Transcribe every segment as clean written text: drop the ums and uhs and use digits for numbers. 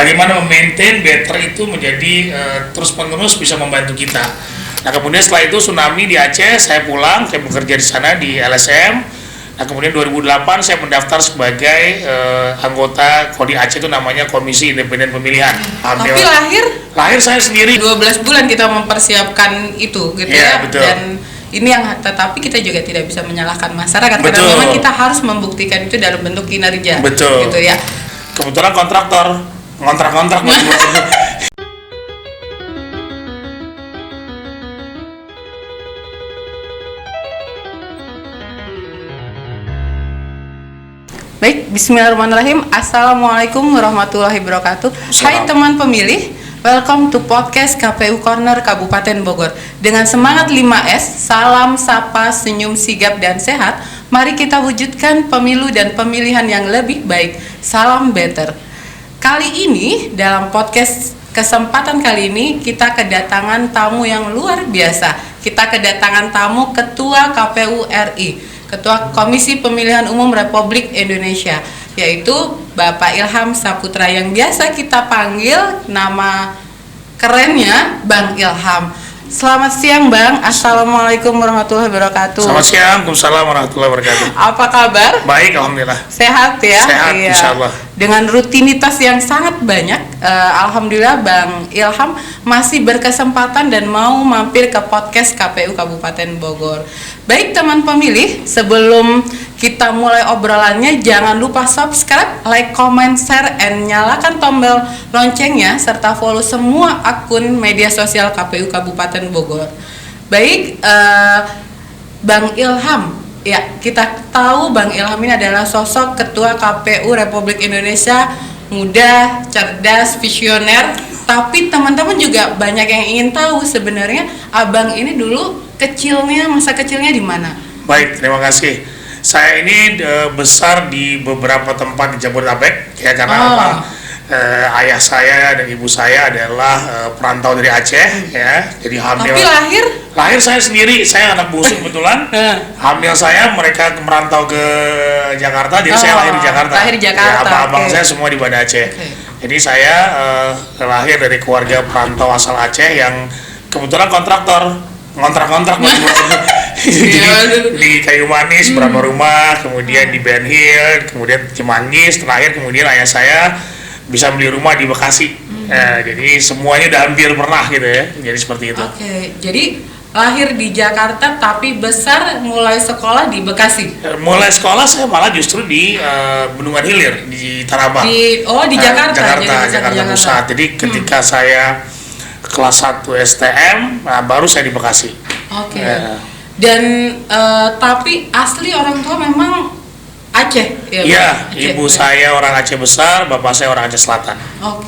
bagaimana memaintain baterai itu menjadi terus-menerus bisa membantu kita. Nah kemudian setelah itu tsunami di Aceh, saya pulang, saya bekerja di sana di LSM. Nah kemudian 2008 saya mendaftar sebagai anggota, kalau di Aceh itu namanya Komisi Independen Pemilihan. Tapi lahir saya sendiri. 12 bulan kita mempersiapkan itu gitu ya. Betul. Dan ini yang tetapi kita juga tidak bisa menyalahkan masyarakat Betul. karena memang kita harus membuktikan itu dalam bentuk kinerja. Betul. Gitu ya. Kebetulan kontraktor ngontrak-ngontrak Baik, bismillahirrahmanirrahim. Assalamualaikum warahmatullahi wabarakatuh. Hai teman pemilih, welcome to podcast KPU Corner Kabupaten Bogor. Dengan semangat 5S, salam, sapa, senyum, sigap, dan sehat, mari kita wujudkan pemilu dan pemilihan yang lebih baik. Salam better. Kali ini, dalam podcast kesempatan kali ini, kita kedatangan tamu yang luar biasa. Kita kedatangan tamu Ketua KPU RI, Ketua Komisi Pemilihan Umum Republik Indonesia, yaitu Bapak Ilham Saputra yang biasa kita panggil nama kerennya Bang Ilham. Selamat siang Bang, Assalamualaikum warahmatullahi wabarakatuh. Selamat siang, Waalaikumsalam warahmatullahi wabarakatuh. Apa kabar? Baik, alhamdulillah. Sehat ya? Sehat, iya. insyaallah. Dengan rutinitas yang sangat banyak, alhamdulillah Bang Ilham masih berkesempatan dan mau mampir ke podcast KPU Kabupaten Bogor. Baik teman pemilih, sebelum kita mulai obrolannya, jangan lupa subscribe, like, comment, share, and nyalakan tombol loncengnya serta follow semua akun media sosial KPU Kabupaten Bogor. Baik, Bang Ilham, ya kita tahu Bang Ilham ini adalah sosok Ketua KPU Republik Indonesia, muda, cerdas, visioner. Tapi teman-teman juga banyak yang ingin tahu sebenarnya Abang ini dulu masa kecilnya di mana? Baik, terima kasih. Saya ini besar di beberapa tempat di Jabodetabek, ya karena ayah saya dan ibu saya adalah perantau dari Aceh, ya. Jadi hamil. Tapi lahir saya sendiri, saya anak bungsu kebetulan. Hamil saya mereka merantau ke Jakarta, jadi saya lahir di Jakarta. Lahir di Jakarta. Ya, abang-abang saya semua di Banda Aceh. Jadi saya lahir dari keluarga perantau asal Aceh yang kebetulan kontraktor. Ngontrak-ngontrak di Kayu Manis berapa rumah, kemudian di Ben Hill, kemudian Cimanggis, terakhir kemudian ayah saya bisa beli rumah di Bekasi. Jadi semuanya udah hampir pernah gitu ya, jadi seperti itu. Jadi lahir di Jakarta tapi besar mulai sekolah di Bekasi. Mulai sekolah saya malah justru di Bendungan Hilir di Tanah Abang. Di Jakarta. Jakarta Pusat. Jadi ketika saya kelas 1 STM, baru saya di Bekasi. Dan tapi asli orang tua memang Aceh. Iya, ibu saya orang Aceh besar, bapak saya orang Aceh Selatan.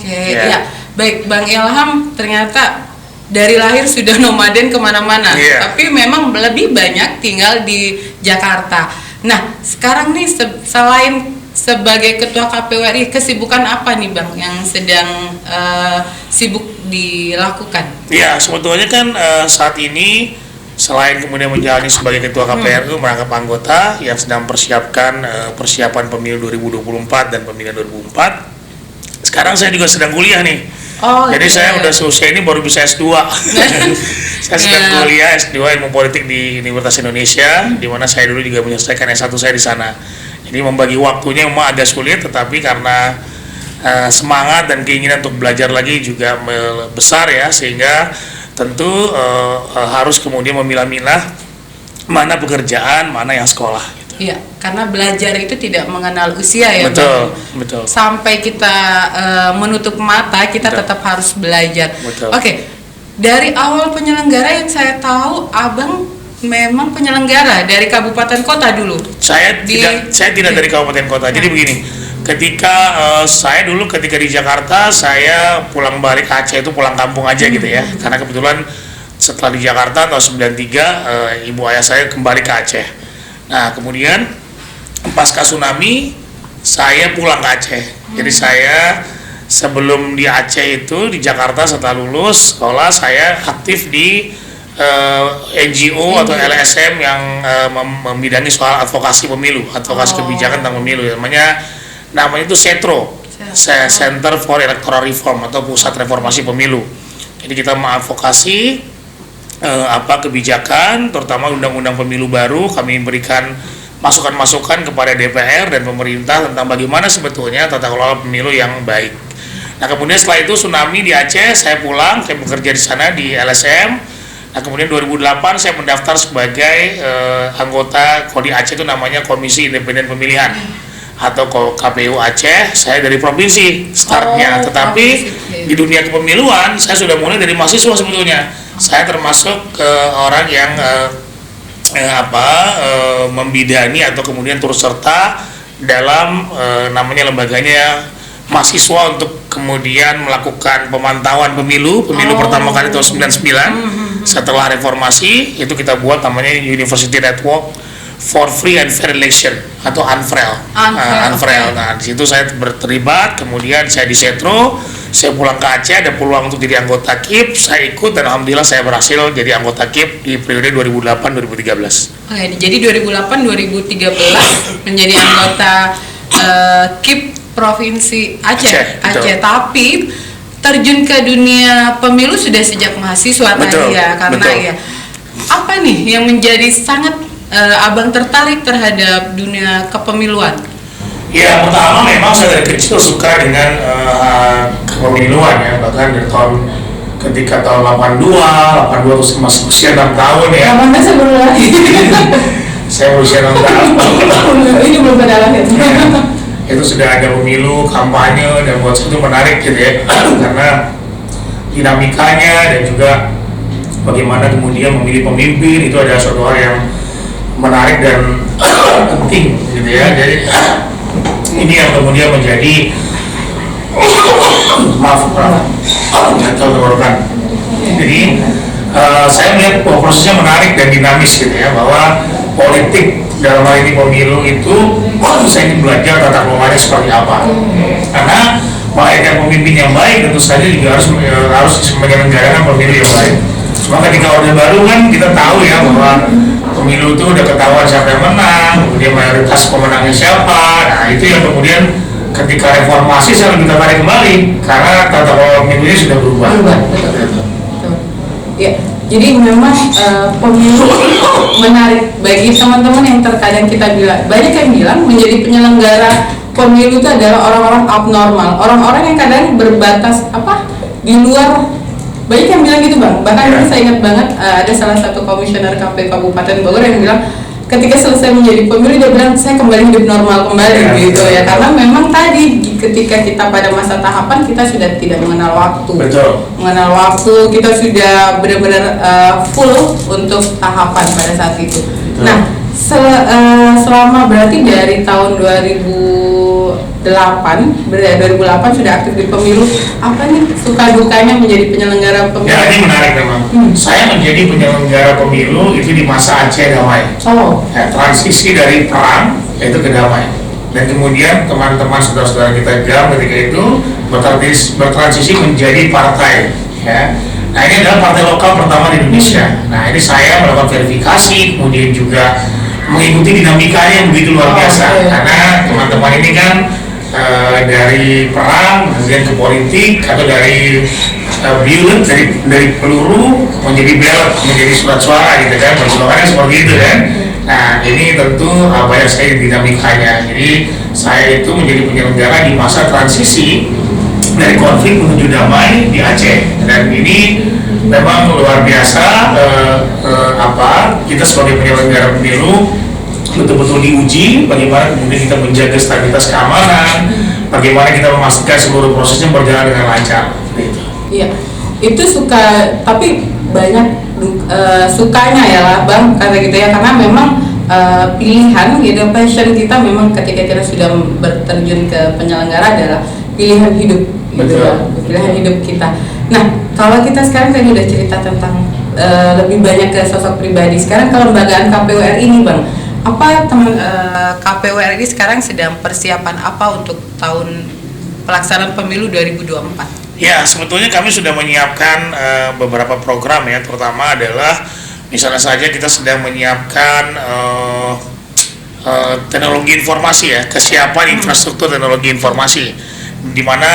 Ya. Baik, Bang Ilham ternyata dari lahir sudah nomaden kemana-mana, tapi memang lebih banyak tinggal di Jakarta. Nah, sekarang nih selain sebagai Ketua KPU RI, kesibukan apa nih Bang yang sedang sibuk dilakukan? Iya, sebetulnya kan saat ini selain kemudian menjalani sebagai Ketua KPU merangkap anggota yang sedang persiapkan persiapan pemilu 2024 dan pemilihan 2004, sekarang saya juga sedang kuliah nih. Jadi saya udah selesai ini baru bisa S2. Saya sedang kuliah S2 Ilmu Politik di Universitas Indonesia, di mana saya dulu juga menyelesaikan S1 saya di sana. Jadi membagi waktunya memang agak sulit, tetapi karena semangat dan keinginan untuk belajar lagi juga besar ya, sehingga tentu harus kemudian memilah-milah mana pekerjaan, mana yang sekolah. Gitu. Iya, karena belajar itu tidak mengenal usia ya. Betul. Sampai kita menutup mata, kita tetap harus belajar. Betul. Dari awal penyelenggara yang saya tahu, Abang memang penyelenggara dari kabupaten kota dulu. Saya tidak dari kabupaten kota. Jadi begini, ketika saya dulu ketika di Jakarta, saya pulang balik Aceh itu pulang kampung aja gitu ya. Karena kebetulan setelah di Jakarta tahun 93 ibu ayah saya kembali ke Aceh. Nah, kemudian pasca tsunami saya pulang ke Aceh. Jadi saya sebelum di Aceh itu di Jakarta setelah lulus sekolah saya aktif di NGO atau LSM yang membidangi soal advokasi pemilu, advokasi kebijakan tentang pemilu. Namanya itu SETRO. Center for Electoral Reform atau Pusat Reformasi Pemilu. Jadi kita mengadvokasi kebijakan, terutama undang-undang pemilu baru. Kami berikan masukan-masukan kepada DPR dan pemerintah tentang bagaimana sebetulnya tata kelola pemilu yang baik. Nah, kemudian setelah itu tsunami di Aceh, saya pulang, saya bekerja di sana di LSM. Nah, kemudian 2008 saya mendaftar sebagai anggota KODI Aceh, itu namanya Komisi Independen Pemilihan atau KPU Aceh. Saya dari provinsi startnya, tetapi di dunia kepemiluan saya sudah mulai dari mahasiswa sebetulnya. Saya termasuk orang yang membidani atau kemudian turut serta dalam namanya lembaganya mahasiswa untuk kemudian melakukan pemantauan pemilu pertama kali tahun 99 setelah reformasi. Itu kita buat namanya University Network for Free and Fair Election atau UNFREL. Nah, di situ saya terlibat, kemudian saya di Setro, saya pulang ke Aceh, ada peluang untuk jadi anggota KIP, saya ikut dan alhamdulillah saya berhasil jadi anggota KIP di periode 2008-2013. Oke, jadi 2008-2013 menjadi anggota KIP Provinsi Aceh. Tapi terjun ke dunia pemilu sudah sejak mahasiswa tadi ya, karena ya apa nih yang menjadi sangat abang tertarik terhadap dunia kepemiluan? Ya, pertama memang saya dari kecil suka dengan kepemiluan ya, bahkan dari ketika tahun 82 terus masih usia 6 tahun ya. Kapan saya baru lahir? Saya berusia 6 tahun. Ini belum pada lahir. Itu sudah ada pemilu, kampanye, dan buat saya itu menarik gitu ya, karena dinamikanya dan juga bagaimana kemudian memilih pemimpin itu ada suatu hal yang menarik dan penting gitu ya. Jadi ini yang kemudian menjadi jadi saya melihat bahwa prosesnya menarik dan dinamis gitu ya, bahwa politik dalam hal ini pemilu itu saya ingin belajar tata kelolanya seperti apa, karena melahirkan pemimpin yang baik tentu saja juga harus menyelenggarakan pemilu yang baik. Cuma ketika Orde Baru kan kita tahu ya bahwa pemilu itu udah ketahuan siapa yang menang, kemudian mayoritas pemenangnya siapa. Nah, itu yang kemudian ketika reformasi saya lebih tertarik kembali karena tata kelola pemilunya sudah berubah. Betul. Ya, jadi memang pemilu menarik bagi teman-teman yang terkadang kita bilang, banyak yang bilang menjadi penyelenggara pemilu itu adalah orang-orang abnormal, orang-orang yang kadang berbatas di luar. Banyak yang bilang gitu bang, bahkan saya ingat banget ada salah satu komisioner KPU Kabupaten Bogor yang bilang ketika selesai menjadi pemilu dia bilang saya kembali hidup normal kembali gitu ya, karena memang tadi ketika kita pada masa tahapan kita sudah tidak mengenal waktu. Mengenal waktu, kita sudah benar-benar full untuk tahapan pada saat itu. Nah, selama berarti dari tahun 2008 sudah aktif di pemilu, apa nih suka dukanya menjadi penyelenggara pemilu? Ya, ini menarik memang. Saya menjadi penyelenggara pemilu itu di masa Aceh damai. Transisi dari perang yaitu ke damai. Dan kemudian teman-teman saudara-saudara kita GAM ketika itu bertransisi menjadi partai. Ya. Nah, ini adalah partai lokal pertama di Indonesia. Nah, ini saya melakukan verifikasi, kemudian juga mengikuti dinamikanya yang begitu luar biasa. Karena teman-teman ini kan dari perang kemudian ke politik, atau dari bullet dari peluru menjadi ballot, menjadi surat suara gitu kan, perjuangannya seperti itu kan. Nah, ini tentu banyak sekali dinamikanya. Jadi saya itu menjadi penyelenggara di masa transisi dari konflik menuju damai di Aceh, dan ini memang luar biasa. Kita sebagai penyelenggara pemilu betul-betul diuji bagaimana kemudian kita menjaga stabilitas keamanan, bagaimana kita memastikan seluruh prosesnya berjalan dengan lancar. Iya, itu tapi banyak sukanya ya lah bang, kata gitu ya, karena memang pilihan gitu, passion kita memang ketika kita sudah berterjun ke penyelenggara adalah pilihan hidup gitu ya, pilihan hidup kita. Nah, kalau kita sekarang tadi udah cerita tentang lebih banyak ke sosok pribadi, sekarang kelembagaan KPU RI ini bang, apa KPU RI sekarang sedang persiapan apa untuk tahun pelaksanaan pemilu 2024? Ya, sebetulnya kami sudah menyiapkan beberapa program ya, terutama adalah misalnya saja kita sedang menyiapkan teknologi informasi ya, kesiapan infrastruktur teknologi informasi. di mana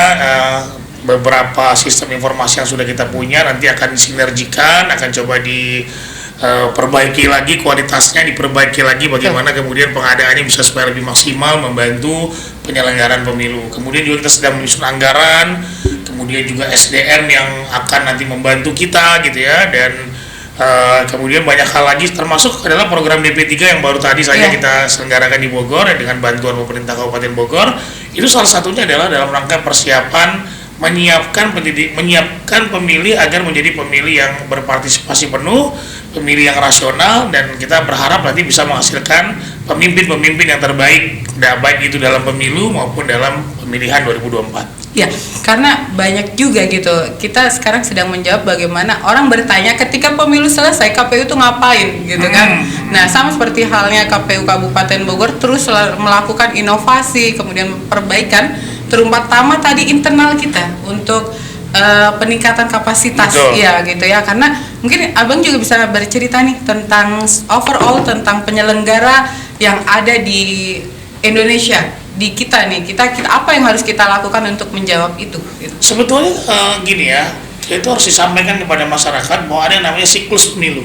beberapa sistem informasi yang sudah kita punya nanti akan disinergikan, akan coba diperbaiki lagi kualitasnya, diperbaiki lagi bagaimana kemudian pengadaannya bisa supaya lebih maksimal membantu penyelenggaraan pemilu. Kemudian juga kita sedang menyusun anggaran, kemudian juga SDM yang akan nanti membantu kita gitu ya, dan kemudian banyak hal lagi termasuk adalah program DP3 yang baru tadi saja kita selenggarakan di Bogor dengan bantuan pemerintah Kabupaten Bogor. Itu salah satunya adalah dalam rangka persiapan menyiapkan pemilih agar menjadi pemilih yang berpartisipasi penuh, pemilih yang rasional, dan kita berharap nanti bisa menghasilkan pemimpin-pemimpin yang terbaik, baik itu dalam pemilu maupun dalam pemilihan 2024. Ya, karena banyak juga gitu. Kita sekarang sedang menjawab bagaimana orang bertanya ketika pemilu selesai KPU itu ngapain gitu kan. Nah, sama seperti halnya KPU Kabupaten Bogor terus melakukan inovasi, kemudian perbaikan terutama tadi internal kita untuk peningkatan kapasitas. Ya gitu ya, karena mungkin Abang juga bisa bercerita nih tentang overall tentang penyelenggara yang ada di Indonesia, di kita nih, kita apa yang harus kita lakukan untuk menjawab itu gitu. Sebetulnya gini ya, itu harus disampaikan kepada masyarakat bahwa ada yang namanya siklus pemilu.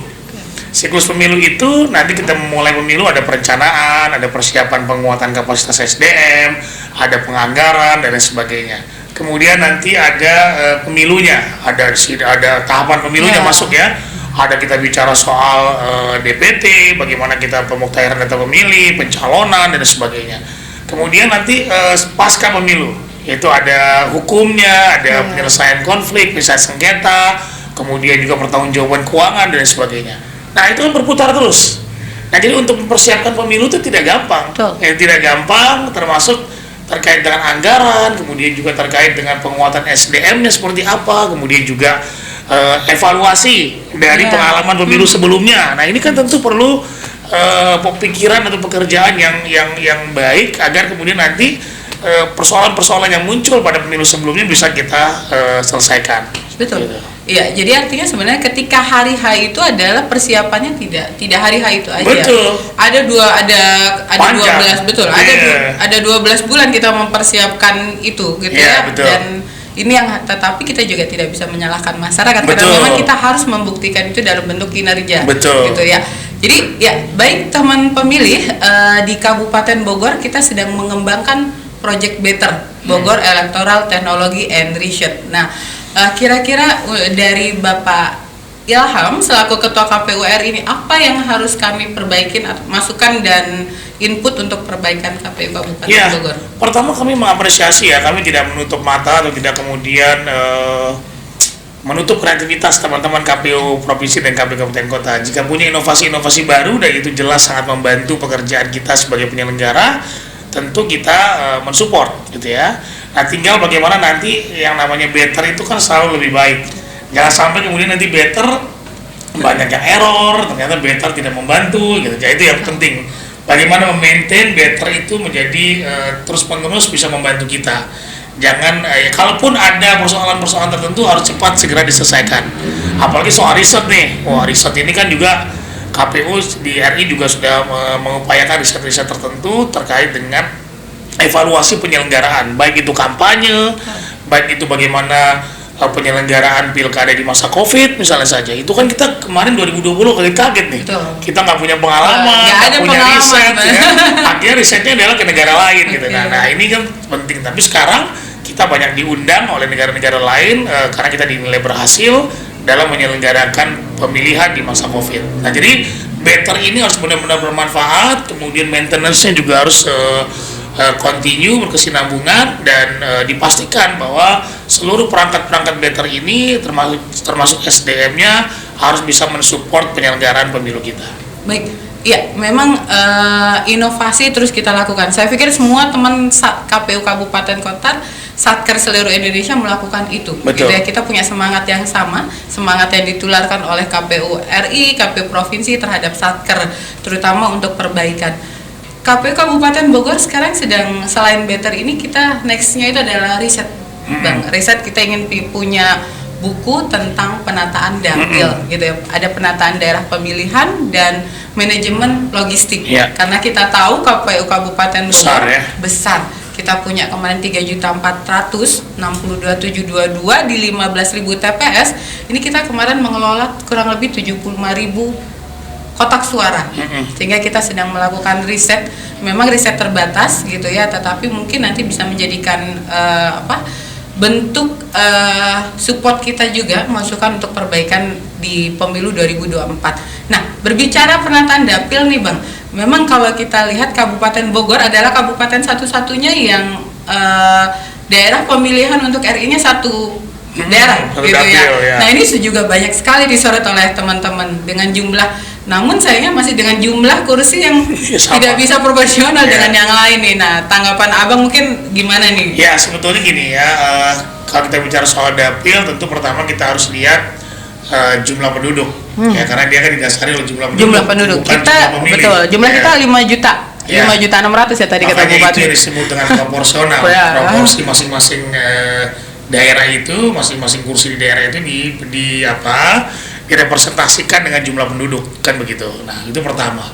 Siklus pemilu itu nanti kita memulai pemilu ada perencanaan, ada persiapan penguatan kapasitas SDM, ada penganggaran dan lain sebagainya. Kemudian nanti ada pemilunya, ada tahapan pemilunya masuk ya. Ada kita bicara soal DPT, bagaimana kita pemuktahiran data pemilih, pencalonan dan sebagainya. Kemudian nanti pasca pemilu, yaitu ada hukumnya, ada penyelesaian konflik, misalnya sengketa, kemudian juga pertanggungjawaban keuangan dan sebagainya. Nah itu kan berputar terus. Nah jadi untuk mempersiapkan pemilu itu tidak gampang. Tidak gampang, termasuk terkait dengan anggaran, kemudian juga terkait dengan penguatan SDM-nya seperti apa, kemudian juga evaluasi dari pengalaman pemilu sebelumnya. Nah ini kan tentu perlu pikiran atau pekerjaan yang baik agar kemudian nanti persoalan-persoalan yang muncul pada pemilu sebelumnya bisa kita selesaikan. Betul. Iya, jadi artinya sebenarnya ketika hari H itu adalah persiapannya tidak hari H itu aja. Betul. Ada 12 betul. Ada 12 bulan kita mempersiapkan itu gitu ya. Betul. Dan ini yang tetapi kita juga tidak bisa menyalahkan masyarakat karena memang kita harus membuktikan itu dalam bentuk kinerja. Betul. Gitu ya. Jadi ya baik teman pemilih di Kabupaten Bogor kita sedang mengembangkan Project Better Bogor Electoral Technology and Research. Nah, kira-kira dari Bapak Ilham selaku Ketua KPU RI ini apa yang harus kami perbaikin atau masukan dan input untuk perbaikan KPU Kabupaten Bogor? Pertama kami mengapresiasi ya, kami tidak menutup mata atau tidak kemudian menutup kreativitas teman-teman KPU Provinsi dan KPU Kabupaten Kota. Jika punya inovasi-inovasi baru dan itu jelas sangat membantu pekerjaan kita sebagai penyelenggara, tentu kita mensupport gitu ya. Nah tinggal bagaimana nanti yang namanya better itu kan selalu lebih baik. Jangan sampai kemudian nanti better banyak yang error, ternyata better tidak membantu gitu. Jadi itu yang penting. Bagaimana memaintain better itu menjadi terus-menerus bisa membantu kita. Jangan kalaupun ada persoalan-persoalan tertentu harus cepat segera diselesaikan. Apalagi soal riset nih. Wah, riset ini kan juga KPU di RI juga sudah mengupayakan riset-riset tertentu terkait dengan evaluasi penyelenggaraan, baik itu kampanye, baik itu bagaimana penyelenggaraan pilkada di masa COVID misalnya saja. Itu kan kita kemarin 2020 kali kaget nih. Betul. Kita nggak punya pengalaman, nggak punya riset, ya. Akhirnya risetnya adalah ke negara lain gitu. Nah ini kan penting. Tapi sekarang kita banyak diundang oleh negara-negara lain karena kita dinilai berhasil dalam menyelenggarakan pemilihan di masa COVID. Nah jadi better ini harus benar-benar bermanfaat, kemudian maintenance-nya juga harus continue, berkesinambungan, dan dipastikan bahwa seluruh perangkat-perangkat better ini termasuk SDM-nya harus bisa mensupport penyelenggaraan pemilu kita. Baik, ya memang inovasi terus kita lakukan. Saya pikir semua teman KPU Kabupaten Kota, Satker seluruh Indonesia melakukan itu. Betul. Gitu ya, kita punya semangat yang sama, semangat yang ditularkan oleh KPU RI, KPU Provinsi terhadap Satker, terutama untuk perbaikan. KPU Kabupaten Bogor sekarang sedang selain better ini kita nextnya itu adalah riset, Bang. Riset kita ingin punya buku tentang penataan dapil, gitu ya. Ada penataan daerah pemilihan dan manajemen logistik. Karena kita tahu KPU Kabupaten Bogor besar. kita punya kemarin 3.462.722 di 15.000 TPS. Ini kita kemarin mengelola kurang lebih 75.000 kotak suara. Sehingga kita sedang melakukan riset, memang riset terbatas gitu ya, tetapi mungkin nanti bisa menjadikan bentuk support kita juga, masukan untuk perbaikan di pemilu 2024. Nah, berbicara penataan dapil nih Bang, memang kalau kita lihat Kabupaten Bogor adalah kabupaten satu-satunya yang daerah pemilihan untuk RI-nya satu daerah gitu dapil, ya. Nah, ini juga banyak sekali disorot oleh teman-teman dengan jumlah, namun sayangnya masih dengan jumlah kursi yang tidak bisa proporsional dengan yang lain nih. Nah, tanggapan Abang mungkin gimana nih? Ya, sebetulnya gini ya, kalau kita bicara soal dapil, tentu pertama kita harus lihat jumlah penduduk, ya, karena dia kan didasari oleh jumlah penduduk. Bukan kita jumlah pemilih. betul, jumlah kita 5 juta. Ya. 5.600.000 ya tadi kata Makanya Bupati. itu yang disebut dengan proporsional. Proporsi masing-masing daerah itu, masing-masing kursi di daerah itu direpresentasikan dengan jumlah penduduk, kan begitu. Nah, itu pertama.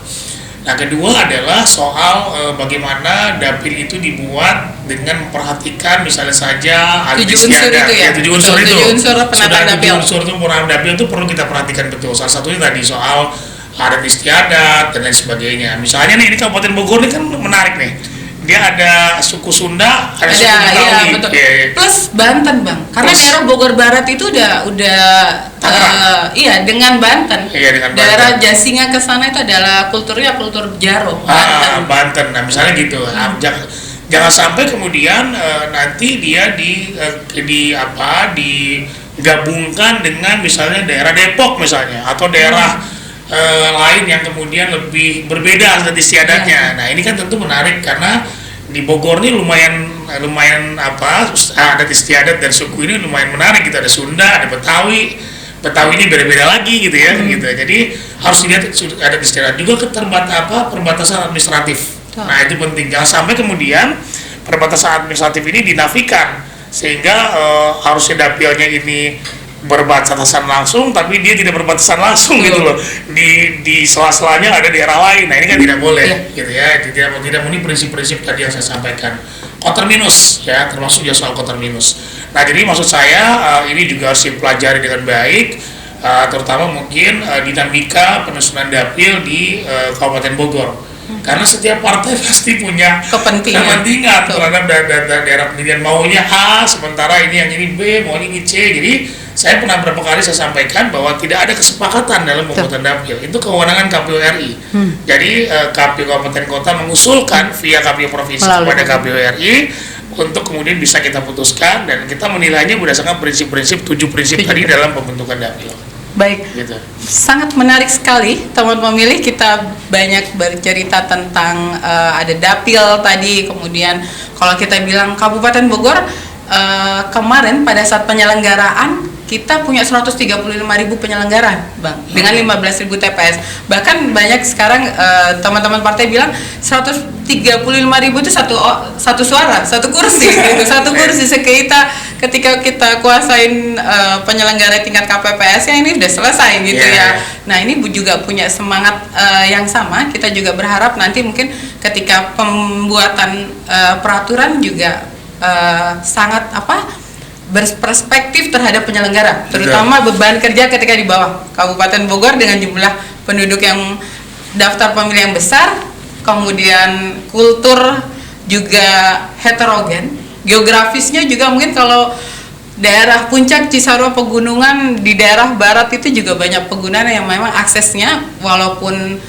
Nah, kedua adalah soal bagaimana dapil itu dibuat dengan memperhatikan misalnya saja adat 7 unsur itu ya. 7 unsur itu. 7 unsur penataan dapil. 7 unsur itu penataan dapil itu perlu kita perhatikan betul. Salah satunya tadi soal adat istiadat dan lain sebagainya. Misalnya nih, ini Kabupaten Bogor ini kan menarik nih. Dia ada suku Sunda, ada suku Betawi. Betul. Plus Banten Bang, karena daerah Bogor Barat itu udah dengan Banten. Iya, dengan Banten. Daerah Jasinga ke sana itu adalah kulturnya kultur Jaro. Banten. Nah, misalnya gitu. Jangan sampai kemudian nanti dia digabungkan dengan misalnya daerah Depok misalnya, atau daerah lain yang kemudian lebih berbeda adat istiadatnya. Nah, ini kan tentu menarik karena di Bogor ini lumayan adat istiadat dan suku ini lumayan menarik gitu. Ada Sunda, ada Betawi ini beda-beda lagi gitu ya, gitu. Jadi harus dilihat adat istiadat juga perbatasan administratif. Nah, itu penting. Jangan sampai kemudian perbatasan administratif ini dinafikan sehingga harusnya dapilnya ini berbatasan langsung, tapi dia tidak berbatasan langsung gitu loh. Di sela-selanya ada daerah lain. Nah, ini kan tidak boleh, gitu ya. Tidak memenuhi prinsip-prinsip tadi yang saya sampaikan. Koterminus, ya, termasuk ya soal koterminus. Nah, jadi maksud saya ini juga harus dipelajari dengan baik, terutama mungkin dinamika penyusunan dapil di Kabupaten Bogor. Karena setiap partai pasti punya kepentingan terhadap daerah pemilihan, maunya A, sementara ini yang ini B, mau ini C. Jadi saya pernah beberapa kali saya sampaikan bahwa tidak ada kesepakatan dalam pembuatan dapil. Itu kewenangan KPU RI. Jadi KPU Kabupaten Kota mengusulkan via KPU Provinsi kepada KPU RI untuk kemudian bisa kita putuskan, dan kita menilainya berdasarkan prinsip-prinsip 7 prinsip tadi dalam pembentukan dapil. Baik, gitu. Sangat menarik sekali teman pemilih, kita banyak bercerita tentang ada dapil tadi, kemudian kalau kita bilang Kabupaten Bogor kemarin pada saat penyelenggaraan kita punya 135.000 penyelenggara Bang, dengan 15.000 TPS. Bahkan banyak sekarang teman-teman partai bilang 135.000 itu satu suara, satu kursi gitu, satu kursi. Ketika kita kuasain penyelenggara tingkat KPPS ya ini udah selesai gitu ya. Nah, ini juga punya semangat yang sama. Kita juga berharap nanti mungkin ketika pembuatan peraturan juga sangat berperspektif terhadap penyelenggara, terutama beban kerja ketika di bawah. Kabupaten Bogor dengan jumlah penduduk yang daftar pemilih yang besar, kemudian kultur juga heterogen, geografisnya juga mungkin kalau daerah puncak Cisarua pegunungan di daerah barat itu juga banyak pegunungan yang memang aksesnya walaupun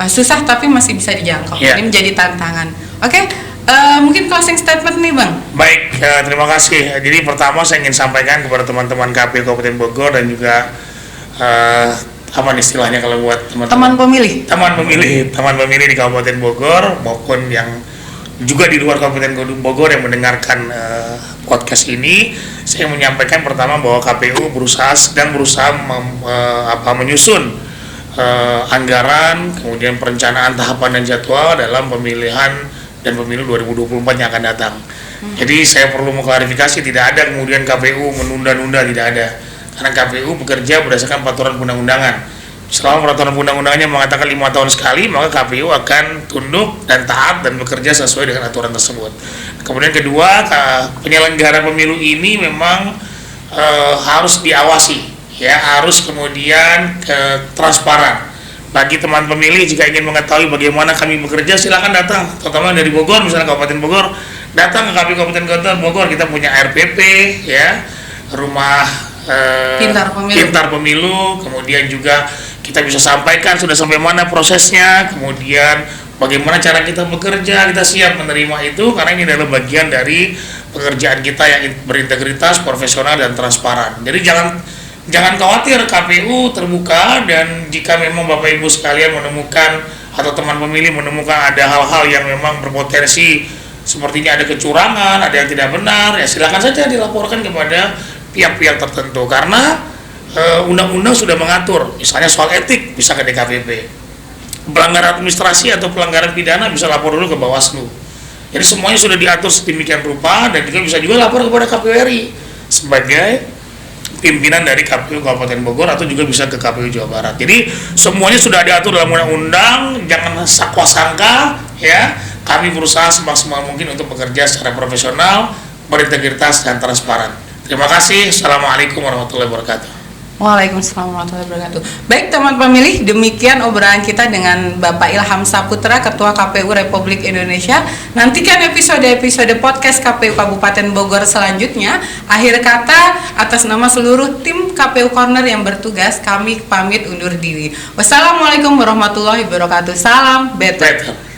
susah tapi masih bisa dijangkau. Ini menjadi tantangan. Mungkin closing statement nih Bang. Baik, terima kasih. Jadi pertama saya ingin sampaikan kepada teman-teman KPU Kabupaten Bogor dan juga apa nih istilahnya kalau buat teman pemilih di Kabupaten Bogor maupun yang juga di luar Kabupaten Bogor yang mendengarkan podcast ini, saya menyampaikan pertama bahwa KPU sedang berusaha menyusun anggaran, kemudian perencanaan tahapan dan jadwal dalam pemilihan dan pemilu 2024 yang akan datang. Jadi saya perlu mengklarifikasi, tidak ada kemudian KPU menunda-nunda, tidak ada. Karena KPU bekerja berdasarkan peraturan undang-undangan. selama peraturan undang-undangnya mengatakan 5 tahun sekali, maka KPU akan tunduk dan taat dan bekerja sesuai dengan aturan tersebut. Kemudian kedua, penyelenggara pemilu ini memang harus diawasi, ya, harus kemudian transparan. Bagi teman pemilih jika ingin mengetahui bagaimana kami bekerja, silakan datang, terutama dari Bogor, misalnya Kabupaten Bogor, datang ke KPU Kabupaten Bogor. Kita punya RPP, ya, rumah pintar pemilu, kemudian juga kita bisa sampaikan sudah sampai mana prosesnya, kemudian bagaimana cara kita bekerja. Kita siap menerima itu karena ini adalah bagian dari pekerjaan kita yang berintegritas, profesional dan transparan. Jadi jangan khawatir, KPU terbuka, dan jika memang Bapak Ibu sekalian menemukan atau teman pemilih menemukan ada hal-hal yang memang berpotensi sepertinya ada kecurangan, ada yang tidak benar, ya silakan saja dilaporkan kepada pihak-pihak tertentu, karena undang-undang sudah mengatur. Misalnya soal etik bisa ke DKPP, pelanggaran administrasi atau pelanggaran pidana bisa lapor dulu ke Bawaslu. Jadi semuanya sudah diatur sedemikian rupa, dan juga bisa lapor kepada KPU RI sebagai pimpinan dari KPU Kabupaten Bogor, atau juga bisa ke KPU Jawa Barat. Jadi semuanya sudah diatur dalam undang-undang, jangan sakwa-sangka, ya. Kami berusaha semaksimal mungkin untuk bekerja secara profesional, berintegritas dan transparan. Terima kasih. Assalamualaikum warahmatullahi wabarakatuh. Waalaikumsalam warahmatullahi wabarakatuh. Baik teman pemilih, demikian obrolan kita dengan Bapak Ilham Saputra, Ketua KPU Republik Indonesia. Nantikan episode-episode podcast KPU Kabupaten Bogor selanjutnya. Akhir kata, atas nama seluruh tim KPU Corner yang bertugas, kami pamit undur diri. Wassalamualaikum warahmatullahi wabarakatuh. Salam better.